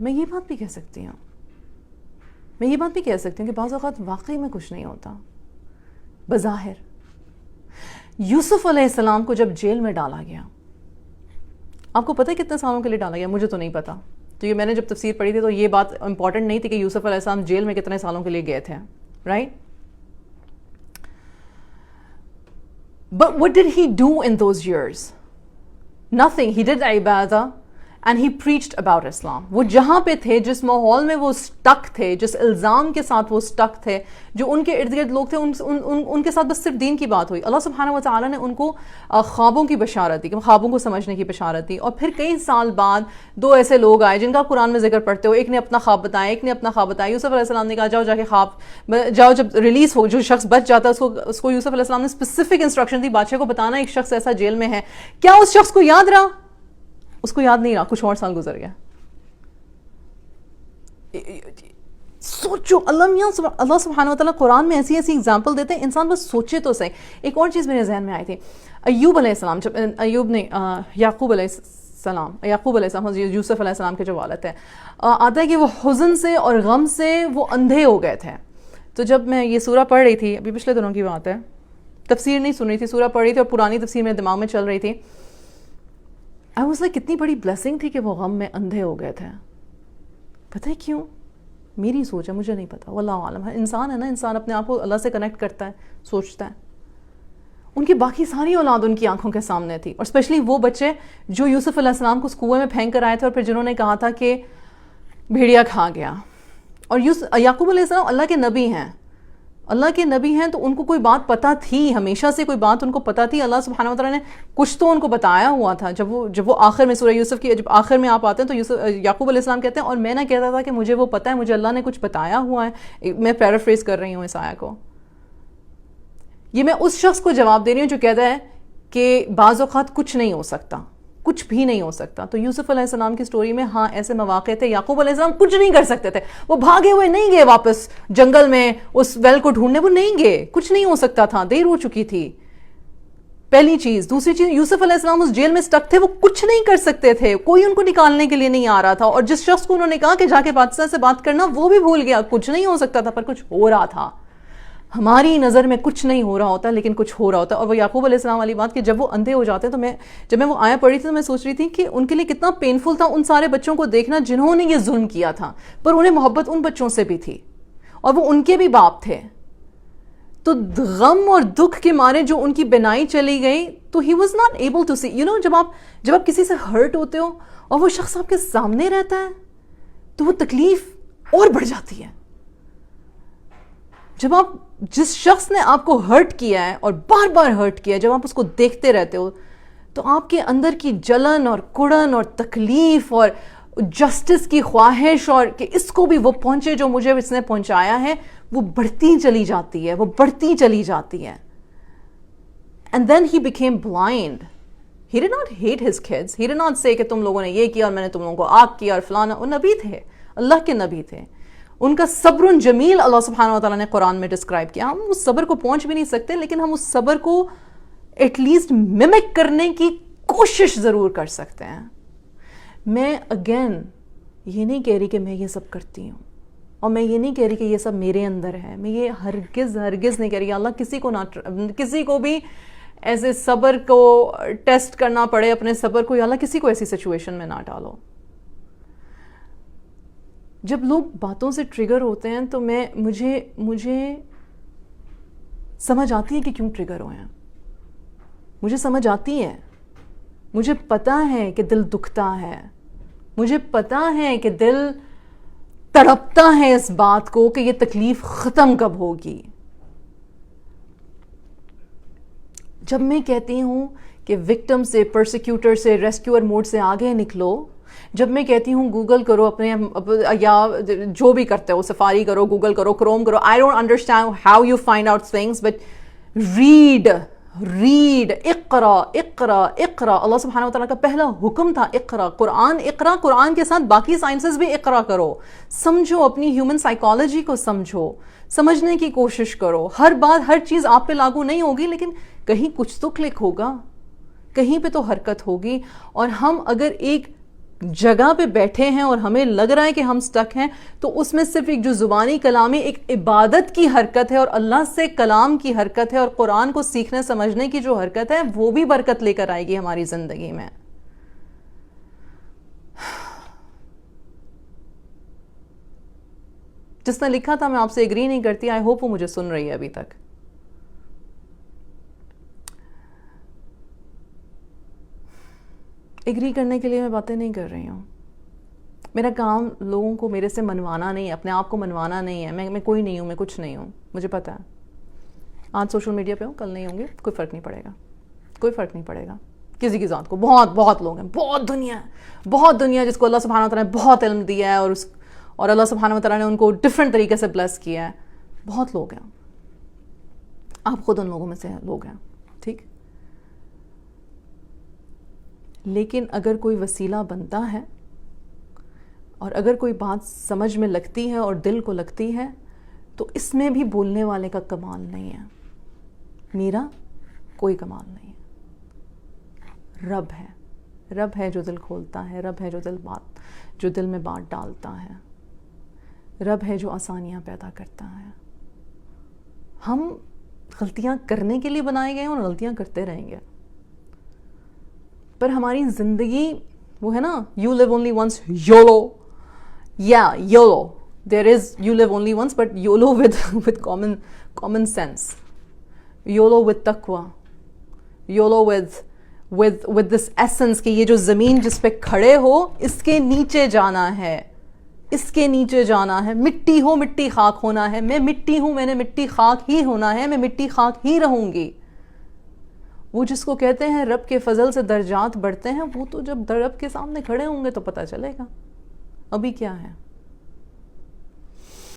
میں یہ بات بھی کہہ سکتی ہوں کہ بعض اوقات واقعی میں کچھ نہیں ہوتا بظاہر. یوسف علیہ السلام کو جب جیل میں ڈالا گیا, آپ کو پتہ ہے کتنے سالوں کے لیے ڈالا گیا؟ مجھے تو نہیں پتا. تو یہ میں نے جب تفسیر پڑھی تھی تو یہ بات امپورٹنٹ نہیں تھی کہ یوسف علیہ السلام جیل میں کتنے سالوں کے لیے گئے تھے, right. But what did he do in those years? Nothing. He did ibadah and he preached about Islam. وہ جہاں پہ تھے, جس ماحول میں وہ سٹک تھے, جس الزام کے ساتھ وہ سٹک تھے, جو ان کے ارد گرد لوگ تھے, ان کے ساتھ بس صرف دین کی بات ہوئی. اللہ سبحانہ و تعالیٰ نے ان کو خوابوں کی بشارت دی, خوابوں کو سمجھنے کی بشارت دی. اور پھر کئی سال بعد دو ایسے لوگ آئے جن کا قرآن میں ذکر پڑھتے ہو, ایک نے اپنا خواب بتایا, ایک نے اپنا خواب بتایا. یوسف علیہ السلام نے کہا جاؤ جا کے خواب جاؤ. جب ریلیز ہو, جو شخص بچ جاتا ہے اس کو یوسف علیہ السلام نے اسپیسیفک انسٹرکشن دی بادشاہ کو بتانا ایک شخص ایسا جیل میں ہے. کیا اس شخص کو یاد رہا؟ اس کو یاد نہیں رہا, کچھ اور سال گزر گیا. سوچو, اللہ سبحانہ وتعالیٰ قرآن میں ایسی اگزامپل دیتے ہیں, انسان بس سوچے تو صحیح. ایک اور چیز میرے ذہن میں آئی تھی, ایوب علیہ السلام, جب یعقوب علیہ السلام یوسف علیہ السلام کے جو والد تھے, آتا ہے کہ وہ حزن سے اور غم سے وہ اندھے ہو گئے تھے. تو جب میں یہ سورہ پڑھ رہی تھی, ابھی پچھلے دنوں کی بات ہے, تفسیر نہیں سن رہی تھی, سورہ پڑھ رہی تھی اور پرانی تفسیر میرے دماغ میں چل رہی تھی. I was like, کتنی بڑی بلیسنگ تھی کہ وہ غم میں اندھے ہو گئے تھے. پتہ ہے کیوں؟ میری سوچ ہے, مجھے نہیں پتا, واللہ عالم. انسان ہے نا, انسان اپنے آپ کو اللہ سے کنیکٹ کرتا ہے, سوچتا ہے. ان کی باقی ساری اولاد ان کی آنکھوں کے سامنے تھی, اور اسپیشلی وہ بچے جو یوسف علیہ السلام کو اس کنویں میں پھینک کر آئے تھے, اور پھر جنہوں نے کہا تھا کہ بھیڑیا کھا گیا. اور یعقوب علیہ السلام اللہ کے نبی ہیں, تو ان کو کوئی بات پتہ تھی, ہمیشہ سے کوئی بات ان کو پتہ تھی. اللہ سبحانہ وتعالیٰ نے کچھ تو ان کو بتایا ہوا تھا. جب وہ آخر میں سورہ یوسف کی جب آخر میں آپ آتے ہیں تو یعقوب علیہ السلام کہتے ہیں, اور میں نہ کہتا تھا کہ مجھے وہ پتہ ہے, مجھے اللہ نے کچھ بتایا ہوا ہے. میں پیرافریز کر رہی ہوں اس آیہ کو. یہ میں اس شخص کو جواب دے رہی ہوں جو کہتا ہے کہ بعض اوقات کچھ نہیں ہو سکتا, کچھ بھی نہیں ہو سکتا. تو یوسف علیہ السلام کی سٹوری میں ہاں ایسے مواقع تھے. یعقوب علیہ السلام کچھ نہیں کر سکتے تھے, وہ بھاگے ہوئے نہیں گئے واپس جنگل میں اس ویل کو ڈھونڈنے, وہ نہیں گئے, کچھ نہیں ہو سکتا تھا, دیر ہو چکی تھی. پہلی چیز. دوسری چیز, یوسف علیہ السلام اس جیل میں سٹک تھے, وہ کچھ نہیں کر سکتے تھے, کوئی ان کو نکالنے کے لیے نہیں آ رہا تھا. اور جس شخص کو انہوں نے کہا کہ جا کے بادشاہ سے بات کرنا, وہ بھی بھول گیا. کچھ نہیں ہو سکتا تھا پر کچھ ہو رہا تھا. ہماری نظر میں کچھ نہیں ہو رہا ہوتا لیکن کچھ ہو رہا ہوتا. اور وہ یعقوب علیہ السلام والی بات کہ جب وہ اندھے ہو جاتے ہیں, تو جب میں وہ آیا پڑھی تھی تو میں سوچ رہی تھی کہ ان کے لیے کتنا پینفل تھا ان سارے بچوں کو دیکھنا جنہوں نے یہ ظلم کیا تھا, پر انہیں محبت ان بچوں سے بھی تھی اور وہ ان کے بھی باپ تھے. تو غم اور دکھ کے مارے جو ان کی بینائی چلی گئی, تو he was not able to see. جب آپ کسی سے ہرٹ ہوتے ہو اور وہ شخص آپ کے سامنے رہتا ہے تو وہ تکلیف اور بڑھ جاتی ہے. جب آپ جس شخص نے آپ کو ہرٹ کیا ہے اور بار بار ہرٹ کیا ہے, جب آپ اس کو دیکھتے رہتے ہو تو آپ کے اندر کی جلن اور کڑن اور تکلیف اور جسٹس کی خواہش, اور کہ اس کو بھی وہ پہنچے جو مجھے اس نے پہنچایا ہے, وہ بڑھتی چلی جاتی ہے. And then he became blind. He did not hate his kids. He did not say کہ تم لوگوں نے یہ کیا اور میں نے تم لوگوں کو آگ کیا اور فلانا. وہ نبی تھے, اللہ کے نبی تھے. ان کا صبر جمیل اللہ سبحانہ وتعالیٰ نے قرآن میں ڈسکرائب کیا. ہم اس صبر کو پہنچ بھی نہیں سکتے, لیکن ہم اس صبر کو ایٹ لیسٹ ممک کرنے کی کوشش ضرور کر سکتے ہیں. میں اگین یہ نہیں کہہ رہی کہ میں یہ سب کرتی ہوں, اور میں یہ نہیں کہہ رہی کہ یہ سب میرے اندر ہے. میں یہ ہرگز نہیں کہہ رہی اللہ کسی کو بھی ایسے صبر کو ٹیسٹ کرنا پڑے, اپنے صبر کو, یا اللہ کسی کو ایسی سچویشن میں نہ ڈالو. جب لوگ باتوں سے ٹریگر ہوتے ہیں تو مجھے سمجھ آتی ہے کہ کیوں ٹریگر ہوئے ہیں. مجھے سمجھ آتی ہے, مجھے پتا ہے کہ دل دکھتا ہے, مجھے پتا ہے کہ دل تڑپتا ہے اس بات کو کہ یہ تکلیف ختم کب ہوگی. جب میں کہتی ہوں کہ وکٹم سے, پرسیکیوٹر سے, ریسکیور موڈ سے آگے نکلو, جب میں کہتی ہوں گوگل کرو اپنے, یا جو بھی کرتے ہو, سفاری کرو, گوگل کرو, کروم کرو, I don't understand how you find out things, but read, اقرا. اللہ سبحانہ وتعالیٰ کا پہلا حکم تھا اقرا, قرآن کے ساتھ باقی سائنسز بھی اقرا کرو. سمجھو, اپنی ہیومن سائیکالوجی کو سمجھنے کی کوشش کرو. ہر بات, ہر چیز آپ پہ لاگو نہیں ہوگی, لیکن کہیں کچھ تو کلک ہوگا, کہیں پہ تو حرکت ہوگی. اور ہم اگر ایک جگہ پہ بیٹھے ہیں اور ہمیں لگ رہا ہے کہ ہم سٹک ہیں، تو اس میں صرف ایک جو زبانی کلام ہے، ایک عبادت کی حرکت ہے اور اللہ سے کلام کی حرکت ہے اور قرآن کو سیکھنے سمجھنے کی جو حرکت ہے وہ بھی برکت لے کر آئے گی ہماری زندگی میں. جس نے لکھا تھا میں آپ سے ایگری نہیں کرتی، آئی ہوپ وہ مجھے سن رہی ہے ابھی تک. ایگری کرنے کے لیے میں باتیں نہیں کر رہی ہوں. میرا کام لوگوں کو میرے سے منوانا نہیں ہے، اپنے آپ کو منوانا نہیں ہے. میں کوئی نہیں ہوں، میں کچھ نہیں ہوں، مجھے پتا ہے. آج سوشل میڈیا پہ ہوں، کل نہیں ہوں گے، کوئی فرق نہیں پڑے گا، کوئی فرق نہیں پڑے گا کسی کی ذات کو. بہت لوگ ہیں، بہت دنیا جس کو اللہ سبحانہ وتعالیٰ نے بہت علم دیا ہے اور اللہ سبحانہ وتعالیٰ نے ان کو ڈفرینٹ طریقے سے بلیس کیا ہے. بہت لوگ ہیں، آپ خود ان لوگوں میں سے لوگ ہیں، ٹھیک. لیکن اگر کوئی وسیلہ بنتا ہے اور اگر کوئی بات سمجھ میں لگتی ہے اور دل کو لگتی ہے تو اس میں بھی بولنے والے کا کمال نہیں ہے. میرا کوئی کمال نہیں ہے. رب ہے جو دل کھولتا ہے، رب ہے جو دل میں بات ڈالتا ہے، رب ہے جو آسانیاں پیدا کرتا ہے. ہم غلطیاں کرنے کے لیے بنائے گئے ہیں اور غلطیاں کرتے رہیں گے. پر ہماری زندگی وہ ہے نا، you live only once, YOLO. YOLO there is, you live only once, but YOLO with common sense, YOLO with تقوی، یولو ود دس ایسنس کہ یہ جو زمین جس پہ کھڑے ہو اس کے نیچے جانا ہے، اس کے نیچے جانا ہے. مٹی ہو مٹی خاک ہونا ہے. میں مٹی ہوں، میں نے مٹی خاک ہی ہونا ہے، میں مٹی خاک ہی رہوں گی. وہ جس کو کہتے ہیں رب کے فضل سے درجات بڑھتے ہیں، وہ تو جب رب کے سامنے کھڑے ہوں گے تو پتہ چلے گا. ابھی کیا ہے؟